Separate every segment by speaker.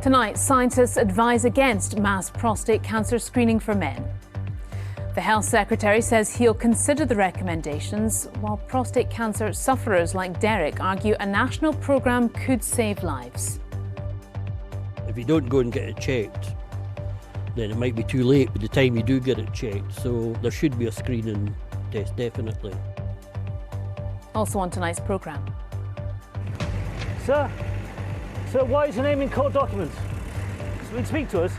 Speaker 1: Tonight, scientists advise against mass prostate cancer screening for men. The Health Secretary says he'll consider the recommendations, while prostate cancer sufferers like Derek argue a national programme could save lives.
Speaker 2: If you don't go and get it checked, then it might be too late by the time you do get it checked. So there should be a screening test, definitely.
Speaker 1: Also on tonight's programme.
Speaker 3: Sir, why is your name in court documents? Speak to us.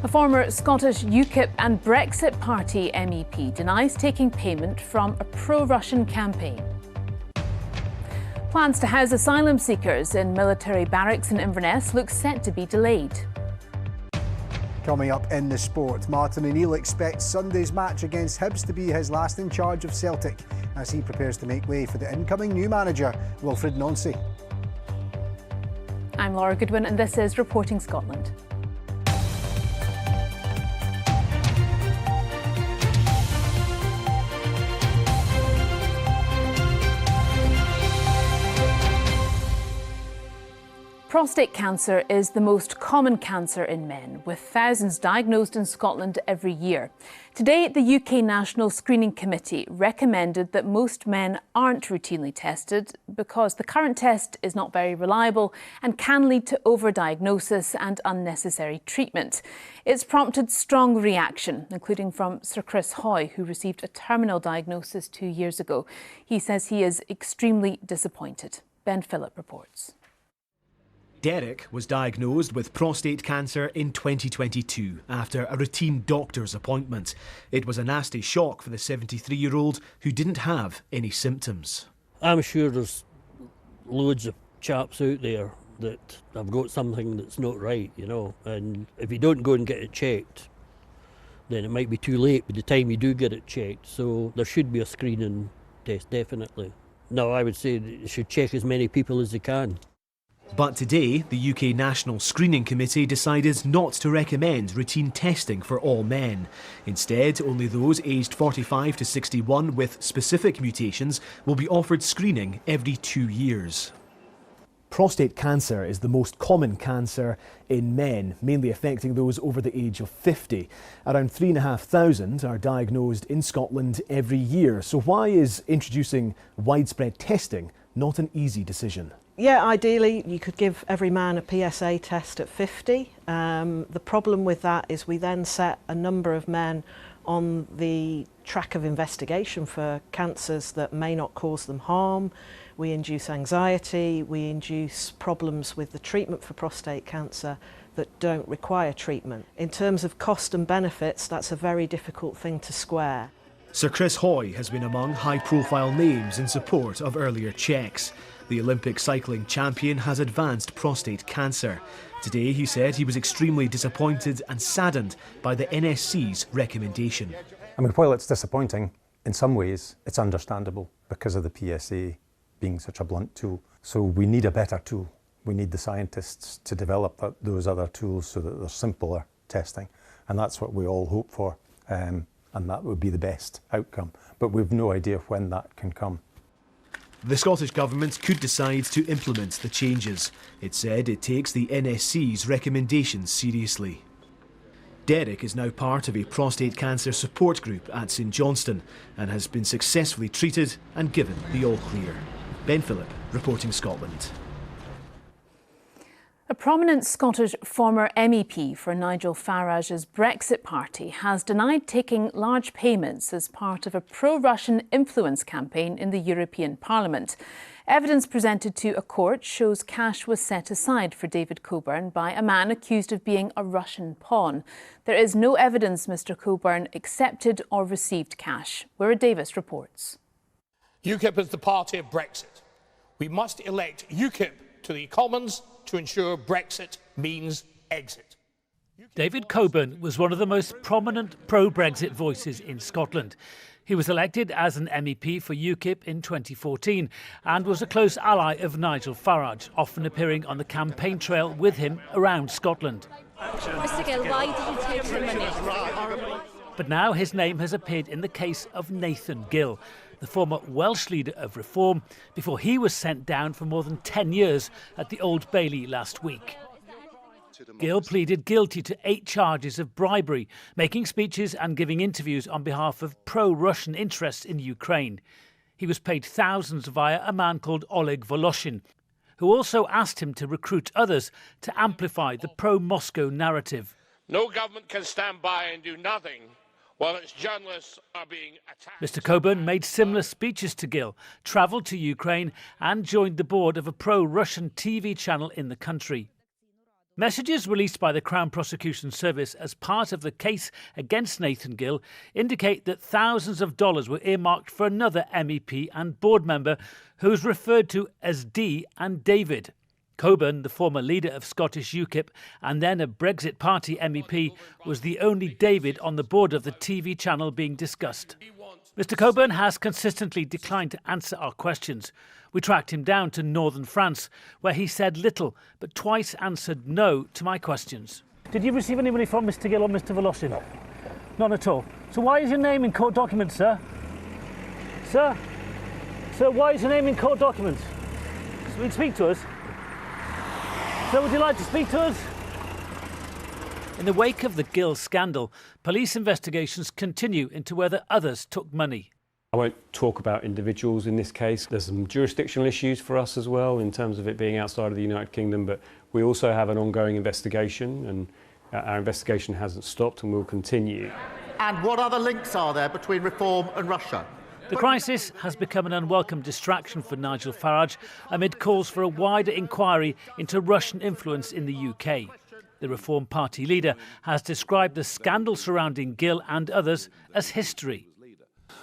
Speaker 1: A former Scottish UKIP and Brexit Party MEP denies taking payment from a pro-Russian campaign. Plans to house asylum seekers in military barracks in Inverness look set to be delayed.
Speaker 4: Coming up in the sport, Martin O'Neill expects Sunday's match against Hibs to be his last in charge of Celtic as he prepares to make way for the incoming new manager, Wilfred Nancy.
Speaker 1: I'm Laura Goodwin and this is Reporting Scotland. Prostate cancer is the most common cancer in men, with thousands diagnosed in Scotland every year. Today, the UK National Screening Committee recommended that most men aren't routinely tested because the current test is not very reliable and can lead to overdiagnosis and unnecessary treatment. It's prompted strong reaction, including from Sir Chris Hoy, who received a terminal diagnosis 2 years ago. He says he is extremely disappointed. Ben Phillip reports.
Speaker 5: Derek was diagnosed with prostate cancer in 2022 after a routine doctor's appointment. It was a nasty shock for the 73-year-old who didn't have any symptoms.
Speaker 2: I'm sure there's loads of chaps out there that have got something that's not right, you know, and if you don't go and get it checked, then it might be too late by the time you do get it checked. So there should be a screening test, definitely. No, I would say they should check as many people as they can.
Speaker 5: But today, the UK National Screening Committee decided not to recommend routine testing for all men. Instead, only those aged 45 to 61 with specific mutations will be offered screening every 2 years. Prostate cancer is the most common cancer in men, mainly affecting those over the age of 50. Around 3,500 are diagnosed in Scotland every year. So why is introducing widespread testing not an easy decision?
Speaker 6: Yeah, ideally you could give every man a PSA test at 50. The problem with that is we then set a number of men on the track of investigation for cancers that may not cause them harm. We induce anxiety, we induce problems with the treatment for prostate cancer that don't require treatment. In terms of cost and benefits, that's a very difficult thing to square.
Speaker 5: Sir Chris Hoy has been among high-profile names in support of earlier checks. The Olympic cycling champion has advanced prostate cancer. Today he said he was extremely disappointed and saddened by the NSC's recommendation.
Speaker 7: I mean, while it's disappointing, in some ways it's understandable because of the PSA being such a blunt tool. So we need a better tool. We need the scientists to develop those other tools so that there's simpler testing. And that's what we all hope for. And that would be the best outcome. But we've no idea when that can come.
Speaker 5: The Scottish Government could decide to implement the changes. It said it takes the NSC's recommendations seriously. Derek is now part of a prostate cancer support group at St Johnstone and has been successfully treated and given the all clear. Ben Phillip, Reporting Scotland.
Speaker 1: A prominent Scottish former MEP for Nigel Farage's Brexit Party has denied taking large payments as part of a pro-Russian influence campaign in the European Parliament. Evidence presented to a court shows cash was set aside for David Coburn by a man accused of being a Russian pawn. There is no evidence Mr Coburn accepted or received cash. Wira Davis reports.
Speaker 8: UKIP is the party of Brexit. We must elect UKIP to the Commons to ensure Brexit means exit.
Speaker 9: David Coburn was one of the most prominent pro-Brexit voices in Scotland. He was elected as an MEP for UKIP in 2014 and was a close ally of Nigel Farage, often appearing on the campaign trail with him around Scotland.
Speaker 10: Mr Gill, why did you take the money?
Speaker 9: But now his name has appeared in the case of Nathan Gill, the former Welsh leader of Reform, before he was sent down for more than 10 years at the Old Bailey last week. Gill pleaded guilty to 8 charges of bribery, making speeches and giving interviews on behalf of pro-Russian interests in Ukraine. He was paid thousands via a man called Oleg Voloshin, who also asked him to recruit others to amplify the pro-Moscow narrative.
Speaker 8: No government can stand by and do nothing while its journalists are being attacked.
Speaker 9: Mr Coburn made similar speeches to Gill, travelled to Ukraine and joined the board of a pro-Russian TV channel in the country. Messages released by the Crown Prosecution Service as part of the case against Nathan Gill indicate that thousands of dollars were earmarked for another MEP and board member who is referred to as D and David. Coburn, the former leader of Scottish UKIP and then a Brexit Party MEP, was the only David on the board of the TV channel being discussed. Mr Coburn has consistently declined to answer our questions. We tracked him down to northern France, where he said little, but twice answered no to my questions.
Speaker 3: Did you receive any money from Mr Gill or Mr Voloshin? No. None at all. So why is your name in court documents, sir? Sir? Sir, why is your name in court documents? So you'd speak to us? Sir, would you like to speak to us?
Speaker 9: In the wake of the Gill scandal, police investigations continue into whether others took money.
Speaker 11: I won't talk about individuals in this case. There's some jurisdictional issues for us as well in terms of it being outside of the United Kingdom, but we also have an ongoing investigation, and our investigation hasn't stopped and will continue.
Speaker 12: And what other links are there between reform and Russia?
Speaker 9: The crisis has become an unwelcome distraction for Nigel Farage amid calls for a wider inquiry into Russian influence in the UK. The Reform Party leader has described the scandal surrounding Gill and others as history.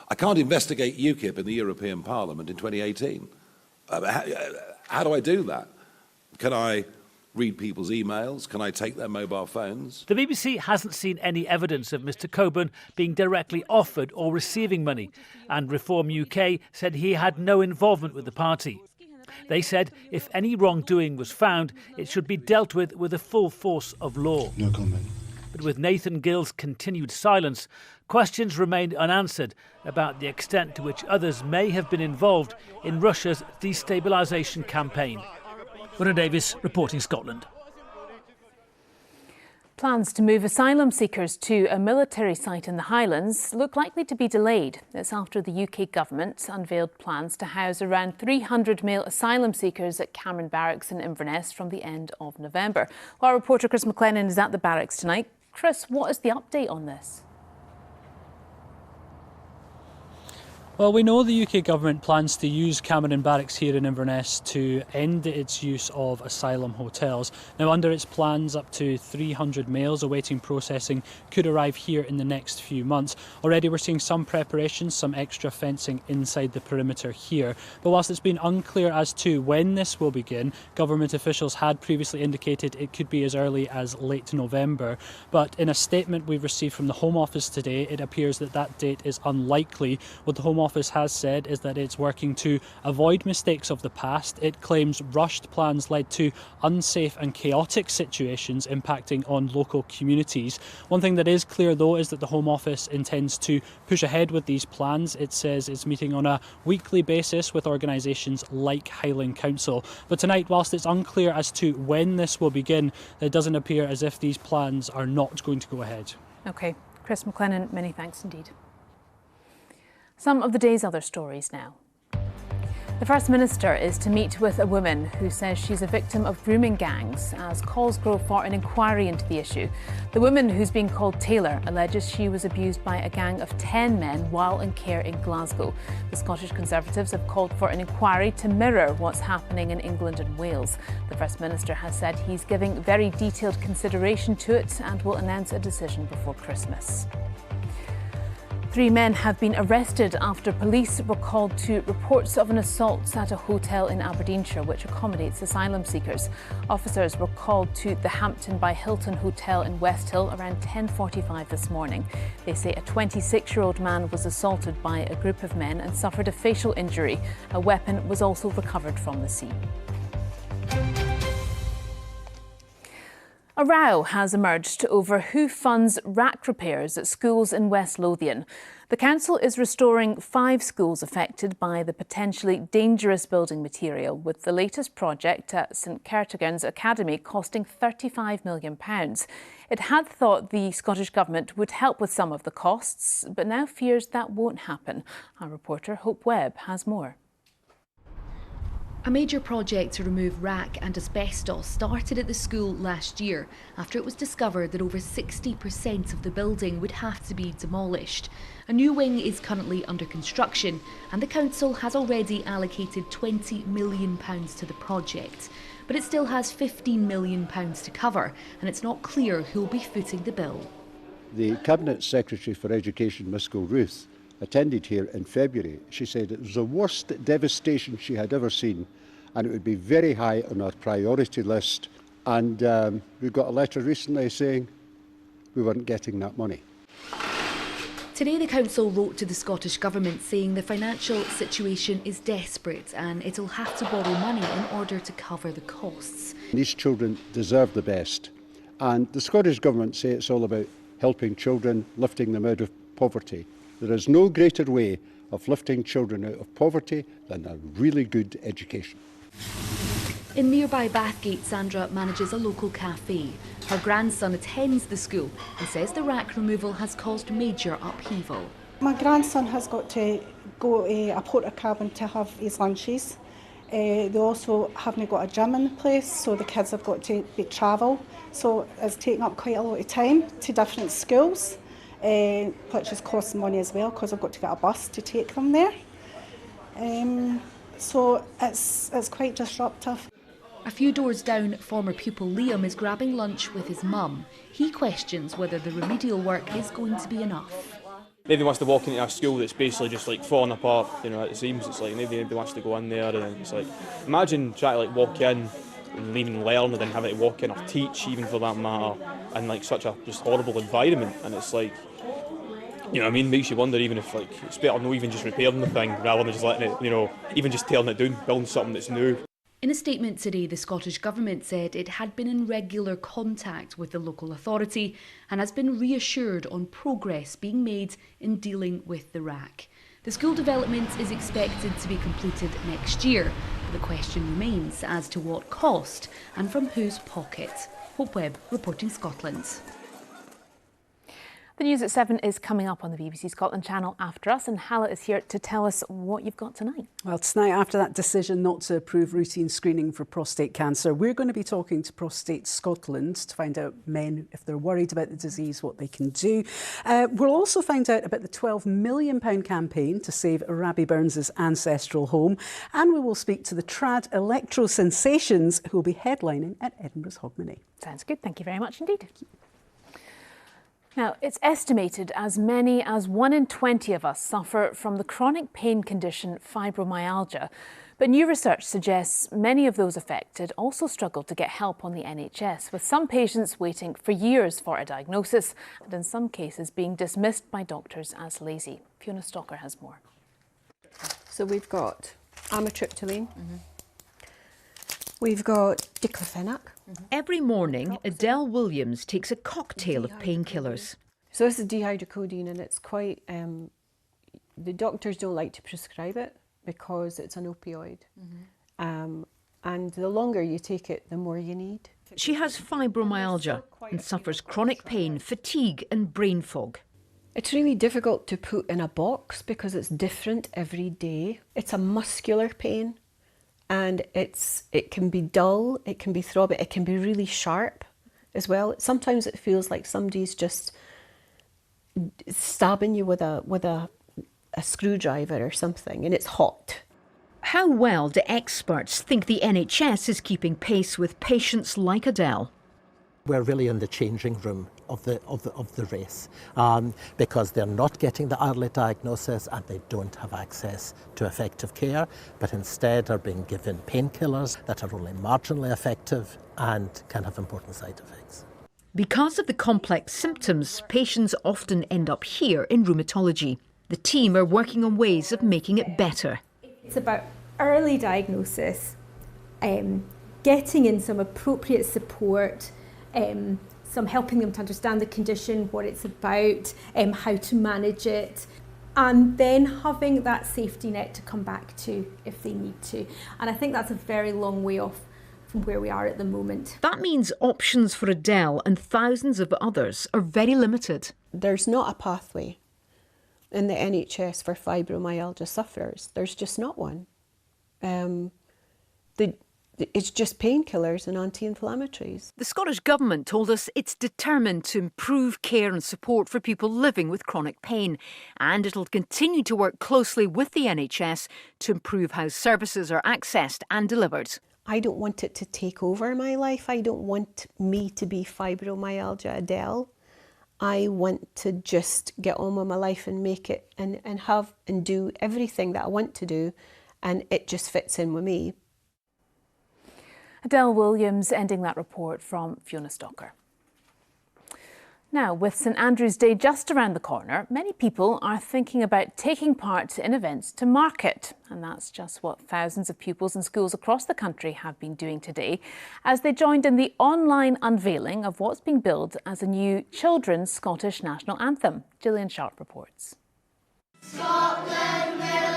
Speaker 13: I can't investigate UKIP in the European Parliament in 2018. How do I do that? Can I read people's emails? Can I take their mobile phones?
Speaker 9: The BBC hasn't seen any evidence of Mr Coburn being directly offered or receiving money, and Reform UK said he had no involvement with the party. They said if any wrongdoing was found, it should be dealt with the full force of law.
Speaker 14: No comment.
Speaker 9: But with Nathan Gill's continued silence, questions remained unanswered about the extent to which others may have been involved in Russia's destabilisation campaign. Rona Davis, reporting Scotland.
Speaker 1: Plans to move asylum seekers to a military site in the Highlands look likely to be delayed. It's after the UK government unveiled plans to house around 300 male asylum seekers at Cameron Barracks in Inverness from the end of November. Well, our reporter Chris McLennan is at the barracks tonight. Chris, what is the update on this?
Speaker 15: Well, we know the UK government plans to use Cameron Barracks here in Inverness to end its use of asylum hotels. Now, under its plans, up to 300 males awaiting processing could arrive here in the next few months. Already we're seeing some preparations, some extra fencing inside the perimeter here. But whilst it's been unclear as to when this will begin, government officials had previously indicated it could be as early as late November. But in a statement we've received from the Home Office today, it appears that that date is unlikely. What the Home Office has said is that it's working to avoid mistakes of the past. It claims rushed plans led to unsafe and chaotic situations impacting on local communities. One thing that is clear though is that the Home Office intends to push ahead with these plans. It says it's meeting on a weekly basis with organisations like Highland Council. But tonight, whilst it's unclear as to when this will begin, it doesn't appear as if these plans are not going to go ahead.
Speaker 1: OK, Chris McLennan, many thanks indeed. Some of the day's other stories now. The First Minister is to meet with a woman who says she's a victim of grooming gangs as calls grow for an inquiry into the issue. The woman, who's being called Taylor, alleges she was abused by a gang of 10 men while in care in Glasgow. The Scottish Conservatives have called for an inquiry to mirror what's happening in England and Wales. The First Minister has said he's giving very detailed consideration to it and will announce a decision before Christmas. 3 men have been arrested after police were called to reports of an assault at a hotel in Aberdeenshire which accommodates asylum seekers. Officers were called to the Hampton by Hilton Hotel in Westhill around 10:45 this morning. They say a 26-year-old man was assaulted by a group of men and suffered a facial injury. A weapon was also recovered from the scene. A row has emerged over who funds rack repairs at schools in West Lothian. The council is restoring 5 schools affected by the potentially dangerous building material, with the latest project at St Kertigan's Academy costing £35 million. It had thought the Scottish Government would help with some of the costs, but now fears that won't happen. Our reporter Hope Webb has more.
Speaker 14: A major project to remove rack and asbestos started at the school last year after it was discovered that over 60% of the building would have to be demolished. A new wing is currently under construction and the council has already allocated £20 million to the project. But it still has £15 million to cover and it's not clear who'll be footing the bill.
Speaker 16: The Cabinet Secretary for Education, Miss Ruth, attended here in February. She said it was the worst devastation she had ever seen and it would be very high on our priority list. And we got a letter recently saying we weren't getting that money.
Speaker 14: Today the council wrote to the Scottish Government saying the financial situation is desperate and it'll have to borrow money in order to cover the costs.
Speaker 16: These children deserve the best. And the Scottish Government say it's all about helping children, lifting them out of poverty. There is no greater way of lifting children out of poverty than a really good education.
Speaker 14: In nearby Bathgate, Sandra manages a local cafe. Her grandson attends the school and says the rack removal has caused major upheaval.
Speaker 17: My grandson has got to go to a porter cabin to have his lunches. They also haven't got a gym in the place, so the kids have got to travel. So it's taking up quite a lot of time to different schools. Which is costing money as well because I've got to get a bus to take them there. So it's quite disruptive.
Speaker 14: A few doors down, former pupil Liam is grabbing lunch with his mum. He questions whether the remedial work is going to be enough.
Speaker 18: Maybe wants to walk into a school that's basically just like falling apart, you know, it seems. It's like maybe wants to go in there and it's like, imagine trying to like walk in and learn and learn and then having to walk in or teach even for that matter in like such a just horrible environment, and it's like, you know what I mean, makes you wonder even if like it's better not even just repairing the thing rather than just letting it, you know, even just tearing it down, building something that's new.
Speaker 14: In a statement today, the Scottish Government said it had been in regular contact with the local authority and has been reassured on progress being made in dealing with the rack. The school development is expected to be completed next year, but the question remains as to what cost and from whose pocket. Hope Webb, reporting Scotland.
Speaker 1: The news at 7 is coming up on the BBC Scotland channel after us, and Hala is here to tell us what you've got tonight.
Speaker 19: Well, tonight, after that decision not to approve routine screening for prostate cancer, we're going to be talking to Prostate Scotland to find out men, if they're worried about the disease, what they can do. We'll also find out about the £12 million campaign to save Rabbie Burns' ancestral home, and we will speak to the trad electro sensations who will be headlining at Edinburgh's Hogmanay.
Speaker 1: Sounds good. Thank you very much indeed. Now, it's estimated as many as 1 in 20 of us suffer from the chronic pain condition fibromyalgia. But new research suggests many of those affected also struggle to get help on the NHS, with some patients waiting for years for a diagnosis and in some cases being dismissed by doctors as lazy. Fiona Stocker has more.
Speaker 20: So we've got amitriptyline. We've got diclofenac.
Speaker 21: Every morning, Adele Williams takes a cocktail of painkillers.
Speaker 20: So this is dihydrocodeine, and it's quite, the doctors don't like to prescribe it because it's an opioid. And the longer you take it, the more you need.
Speaker 21: She has fibromyalgia and suffers chronic pain, fatigue and brain fog.
Speaker 20: It's really difficult to put in a box because it's different every day. It's a muscular pain. And it can be dull, it can be throbbing, it can be really sharp as well. Sometimes it feels like somebody's just stabbing you with a screwdriver or something, and it's hot.
Speaker 21: How well do experts think the NHS is keeping pace with patients like Adele?
Speaker 22: We're really in the changing room of the race because they're not getting the early diagnosis and they don't have access to effective care, but instead are being given painkillers that are only marginally effective and can have important side effects.
Speaker 21: Because of the complex symptoms, patients often end up here in rheumatology. The team are working on ways of making it better.
Speaker 23: It's about early diagnosis, getting in some appropriate support, some helping them to understand the condition, what it's about, how to manage it, and then having that safety net to come back to if they need to. And I think that's a very long way off from where we are at the moment.
Speaker 21: That means options for Adele and thousands of others are very limited.
Speaker 20: There's not a pathway in the NHS for fibromyalgia sufferers. There's just not one. It's just painkillers and anti-inflammatories.
Speaker 21: The Scottish Government told us it's determined to improve care and support for people living with chronic pain, and it'll continue to work closely with the NHS to improve how services are accessed and delivered.
Speaker 20: I don't want it to take over my life. I don't want me to be fibromyalgia Adele. I want to just get on with my life and make it and have and do everything that I want to do, and it just fits in with me.
Speaker 1: Adele Williams ending that report from Fiona Stalker. Now, with St Andrew's Day just around the corner, many people are thinking about taking part in events to mark it. And that's just what thousands of pupils in schools across the country have been doing today as they joined in the online unveiling of what's being billed as a new children's Scottish national anthem. Gillian Sharp reports.
Speaker 2: Scotland, we're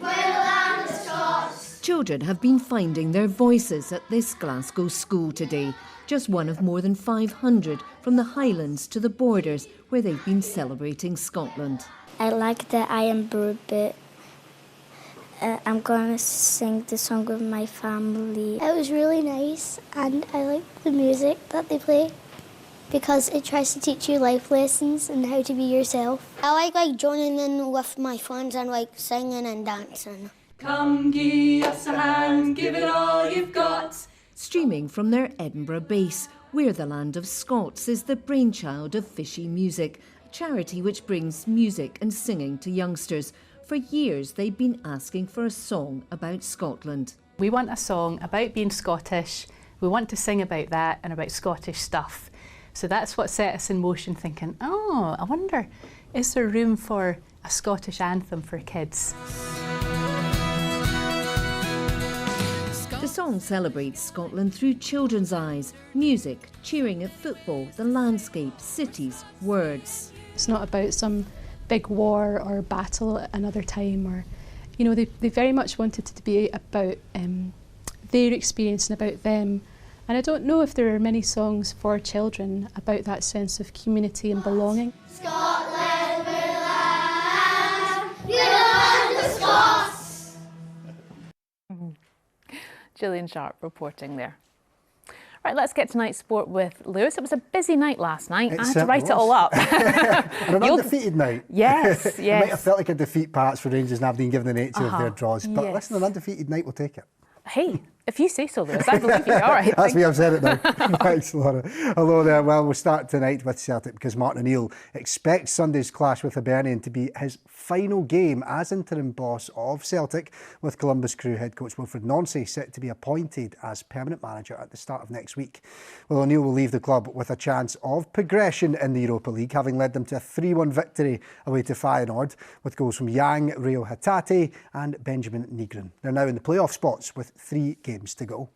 Speaker 2: land of Scots.
Speaker 21: Children have been finding their voices at this Glasgow school today, just one of more than 500 from the Highlands to the borders where they've been celebrating Scotland.
Speaker 2: I like the Iron Bird bit. I'm going to sing the song with my family. It was really nice, and I like the music that they play because it tries to teach you life lessons and how to be yourself. I like joining in with my friends and singing and dancing.
Speaker 4: Come give us a hand, give it all you've got.
Speaker 21: Streaming from their Edinburgh base, We're the Land of Scots is the brainchild of Fishy Music, a charity which brings music and singing to youngsters. For years, they've been asking for a song about Scotland.
Speaker 6: We want a song about being Scottish. We want to sing about that and about Scottish stuff. So that's what set us in motion, thinking, oh, I wonder, is there room for a Scottish anthem for kids?
Speaker 21: The song celebrates Scotland through children's eyes, music, cheering at football, the landscape, cities, words.
Speaker 24: It's not about some big war or battle at another time, or, you know, they very much wanted it to be about their experience and about them. And I don't know if there are many songs for children about that sense of community and belonging.
Speaker 2: Scotland, we're land, we're the land of Scots.
Speaker 1: Gillian Sharp reporting there. Right, let's get tonight's sport with Lewis. It was a busy night last night. I had to write it all up.
Speaker 25: And an undefeated night.
Speaker 1: Yes,
Speaker 25: It might have felt like a defeat perhaps for Rangers and Aberdeen given the nature of their draws. But
Speaker 1: yes.
Speaker 25: Listen, an undefeated night, we'll take it.
Speaker 1: Hey, if you say so, Lewis, I believe you. All right.
Speaker 25: That's me, I've said it now. Thanks, Laura. Hello there. Well, we'll start tonight with Celtic because Martin O'Neill expects Sunday's clash with Hibernian to be his final game as interim boss of Celtic, with Columbus Crew head coach Wilfred Nonsie set to be appointed as permanent manager at the start of next week. Well, O'Neill will leave the club with a chance of progression in the Europa League, having led them to a 3-1 victory away to Feyenoord, with goals from Yang, Rio Hatate and Benjamin Nygren. They're now in the playoff spots with 3 games to go.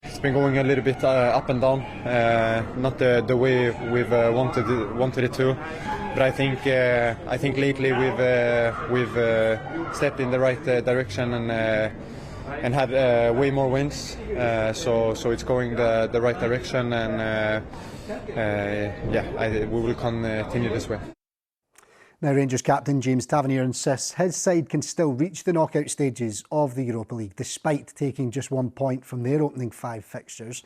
Speaker 26: It's been going a little bit up and down, not the way we've wanted it to, but I think lately we've stepped in the right direction and had way more wins, so it's going the right direction, and we will continue this way.
Speaker 25: Now, Rangers captain James Tavernier insists his side can still reach the knockout stages of the Europa League despite taking just 1 point from their opening 5 fixtures.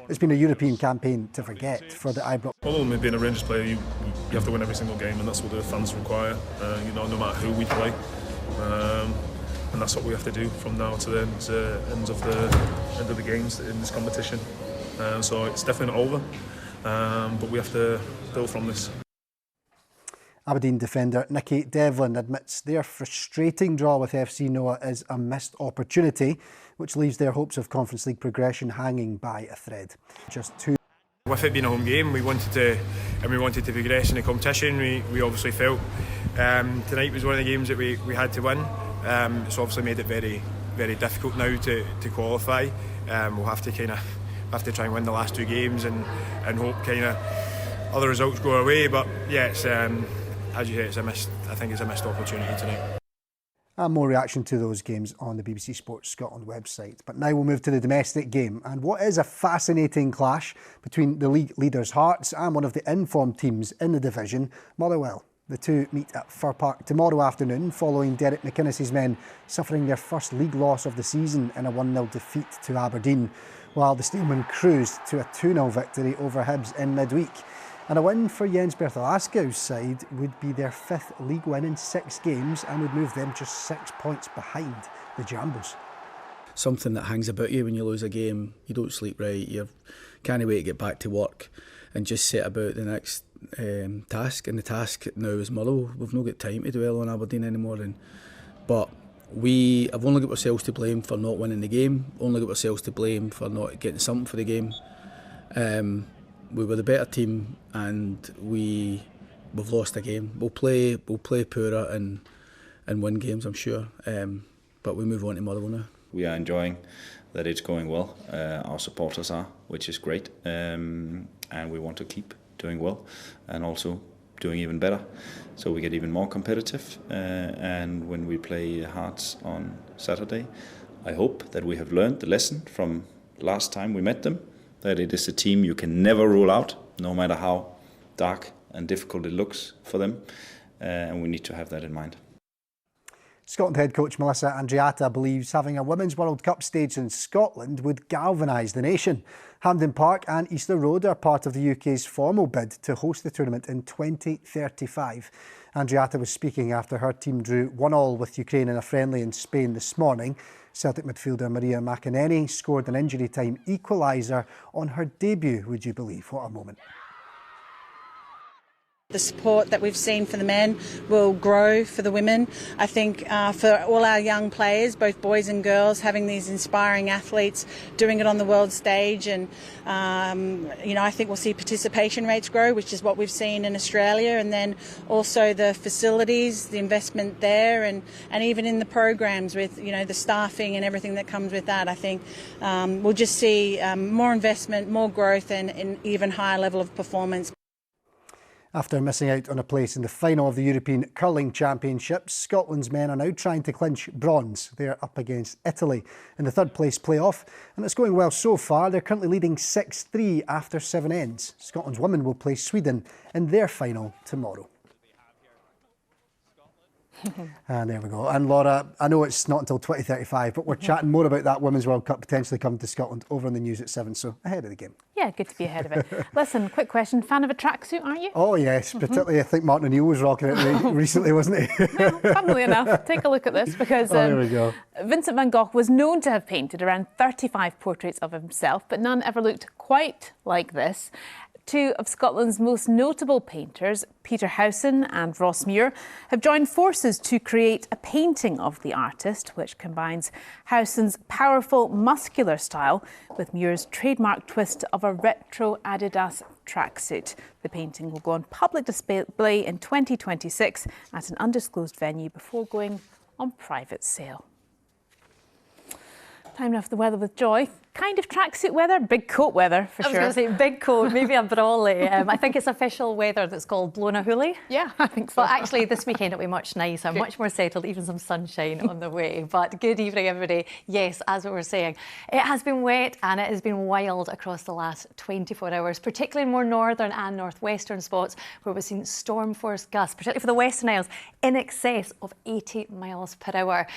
Speaker 25: It's been a European campaign to forget for the Ibrox.
Speaker 27: Ultimately, being a Rangers player, you have to win every single game, and that's what the fans require. No matter who we play, and that's what we have to do from now to the end of the games in this competition. So it's definitely not over, but we have to build from this.
Speaker 25: Aberdeen defender Nicky Devlin admits their frustrating draw with FC Noah is a missed opportunity, which leaves their hopes of Conference League progression hanging by a thread. Just 2.
Speaker 28: With it being a home game, we wanted to progress in the competition. We obviously felt tonight was one of the games that we had to win. It's obviously made it very, very difficult now to qualify. We'll have to kind of have to try and win the last 2 games and hope kind of other results go away. But yeah, it's as you say, I think it's a missed opportunity tonight.
Speaker 25: And more reaction to those games on the BBC Sports Scotland website. But now we'll move to the domestic game and what is a fascinating clash between the league leaders' Hearts and one of the informed teams in the division, Motherwell. The two meet at Fir Park tomorrow afternoon following Derek McInnes's men suffering their first league loss of the season in a 1-0 defeat to Aberdeen, while the Steelmen cruised to a 2-0 victory over Hibs in midweek. And a win for Jens Bertolaskau's side would be their 5th league win in 6 games and would move them just 6 points behind the Jambos.
Speaker 3: Something that hangs about you when you lose a game. You don't sleep right, you can't wait to get back to work and just set about the next task. And the task now is Motherwell. We've not got time to dwell on Aberdeen anymore. But we have only got ourselves to blame for not winning the game, only got ourselves to blame for not getting something for the game. We were the better team and we've lost a game. We'll play poorer and win games, I'm sure. But we move on to Motherwell now.
Speaker 5: We are enjoying that it's going well. Our supporters are, which is great. And we want to keep doing well and also doing even better. So we get even more competitive. And when we play Hearts on Saturday, I hope that we have learned the lesson from last time we met them, that it is a team you can never rule out, no matter how dark and difficult it looks for them, and we need to have that in mind.
Speaker 25: Scotland head coach Melissa Andreatta believes having a Women's World Cup staged in Scotland would galvanise the nation. Hampden Park and Easter Road are part of the UK's formal bid to host the tournament in 2035. Andreatta was speaking after her team drew 1-1 with Ukraine in a friendly in Spain this morning. Celtic midfielder Maria McInerney scored an injury time equaliser on her debut, would you believe? What a moment.
Speaker 7: The support that we've seen for the men will grow for the women. I think for all our young players, both boys and girls, having these inspiring athletes doing it on the world stage, and I think we'll see participation rates grow, which is what we've seen in Australia, and then also the facilities, the investment there, and even in the programs with the staffing and everything that comes with that. I think we'll just see more investment, more growth, and an even higher level of performance.
Speaker 25: After missing out on a place in the final of the European Curling Championships, Scotland's men are now trying to clinch bronze. They're up against Italy in the 3rd place playoff, and it's going well so far. They're currently leading 6-3 after 7 ends. Scotland's women will play Sweden in their final tomorrow. And there we go. And Laura, I know it's not until 2035, but we're chatting more about that Women's World Cup potentially coming to Scotland over on the news at 7, so ahead of the game.
Speaker 1: Yeah, good to be ahead of it. Listen, quick question. Fan of a tracksuit, aren't you?
Speaker 25: Oh, yes. Particularly, I think Martin O'Neill was rocking it recently, wasn't he?
Speaker 1: Well, funnily enough, take a look at this because
Speaker 25: there we go.
Speaker 1: Vincent van Gogh was known to have painted around 35 portraits of himself, but none ever looked quite like this. 2 of Scotland's most notable painters, Peter Howson and Ross Muir, have joined forces to create a painting of the artist, which combines Howson's powerful, muscular style with Muir's trademark twist of a retro Adidas tracksuit. The painting will go on public display in 2026 at an undisclosed venue before going on private sale. Time now for the weather with Joy. Kind of tracksuit weather, big coat weather for sure.
Speaker 8: I was going to say big coat, maybe a brolly. I think it's official weather that's called blowing a hoolie.
Speaker 1: Yeah, I think so.
Speaker 8: But actually this weekend it'll be much nicer, much more settled, even some sunshine on the way. But good evening everybody. Yes, as we were saying, it has been wet and it has been wild across the last 24 hours, particularly in more northern and northwestern spots where we've seen storm force gusts, particularly for the Western Isles, in excess of 80 miles per hour.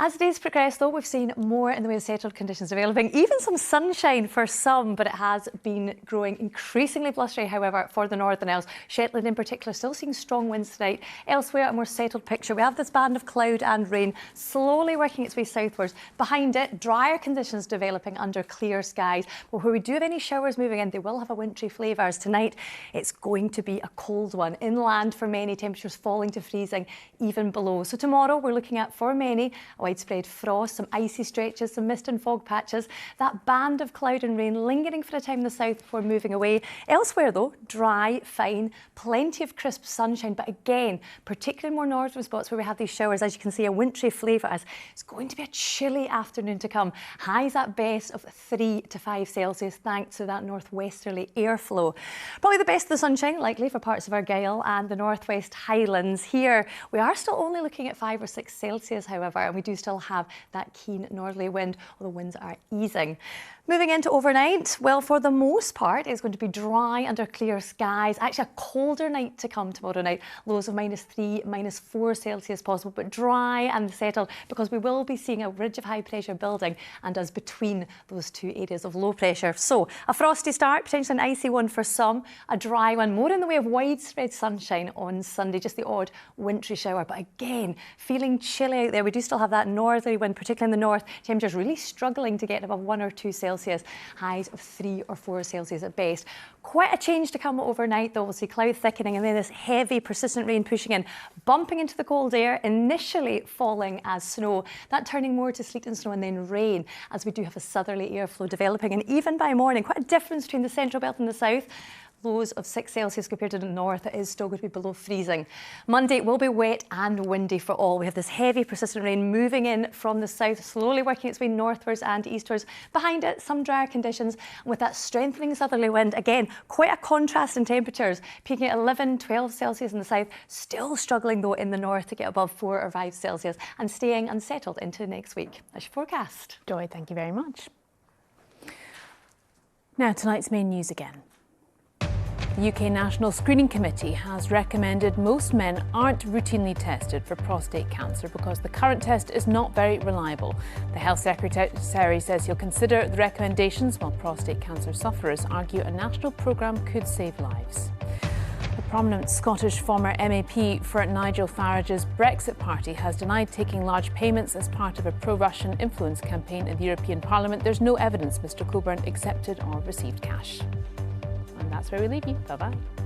Speaker 8: As days progress, though, we've seen more in the way of settled conditions developing, even some sunshine for some, but it has been growing increasingly blustery, however, for the Northern Isles. Shetland in particular still seeing strong winds tonight. Elsewhere, a more settled picture. We have this band of cloud and rain slowly working its way southwards. Behind it, drier conditions developing under clear skies. But where we do have any showers moving in, they will have a wintry flavour. As tonight, it's going to be a cold one. Inland for many, temperatures falling to freezing, even below. So tomorrow, we're looking at, for many, Widespread frost, some icy stretches, some mist and fog patches. That band of cloud and rain lingering for a time in the south before moving away. Elsewhere though, dry, fine, plenty of crisp sunshine, but again, particularly more northern spots where we have these showers, as you can see, a wintry flavour as it's going to be a chilly afternoon to come. Highs at best of 3 to 5 Celsius thanks to that northwesterly airflow. Probably the best of the sunshine likely for parts of Argyll and the northwest Highlands. Here we are still only looking at 5 or 6 Celsius, however, and we do still have that keen northerly wind, although winds are easing. Moving into overnight, well, for the most part, it's going to be dry under clear skies. Actually, a colder night to come tomorrow night. Lows of -3, -4 Celsius possible, but dry and settled because we will be seeing a ridge of high pressure building and us between those two areas of low pressure. So a frosty start, potentially an icy one for some, a dry one, more in the way of widespread sunshine on Sunday, just the odd wintry shower. But again, feeling chilly out there. We do still have that northerly wind, particularly in the north. Temperatures really struggling to get above 1 or 2 Celsius. Highs of 3 or 4 Celsius at best. Quite a change to come overnight though. We'll see cloud thickening and then this heavy persistent rain pushing in, bumping into the cold air, initially falling as snow, that turning more to sleet and snow and then rain as we do have a southerly airflow developing. And even by morning, quite a difference between the central belt and the south. Lows of 6 Celsius compared to the north. It is still going to be below freezing. Monday will be wet and windy for all. We have this heavy persistent rain moving in from the south, slowly working its way northwards and eastwards. Behind it, some drier conditions. And with that strengthening southerly wind, again, quite a contrast in temperatures, peaking at 11, 12 Celsius in the south, still struggling though in the north to get above 4 or 5 Celsius and staying unsettled into next week. That's your forecast.
Speaker 1: Joy, thank you very much. Now, tonight's main news again. The UK National Screening Committee has recommended most men aren't routinely tested for prostate cancer because the current test is not very reliable. The Health Secretary says he'll consider the recommendations while prostate cancer sufferers argue a national programme could save lives. The prominent Scottish former MEP for Nigel Farage's Brexit party has denied taking large payments as part of a pro-Russian influence campaign in the European Parliament. There's no evidence Mr Coburn accepted or received cash. And that's where we leave you. Bye-bye.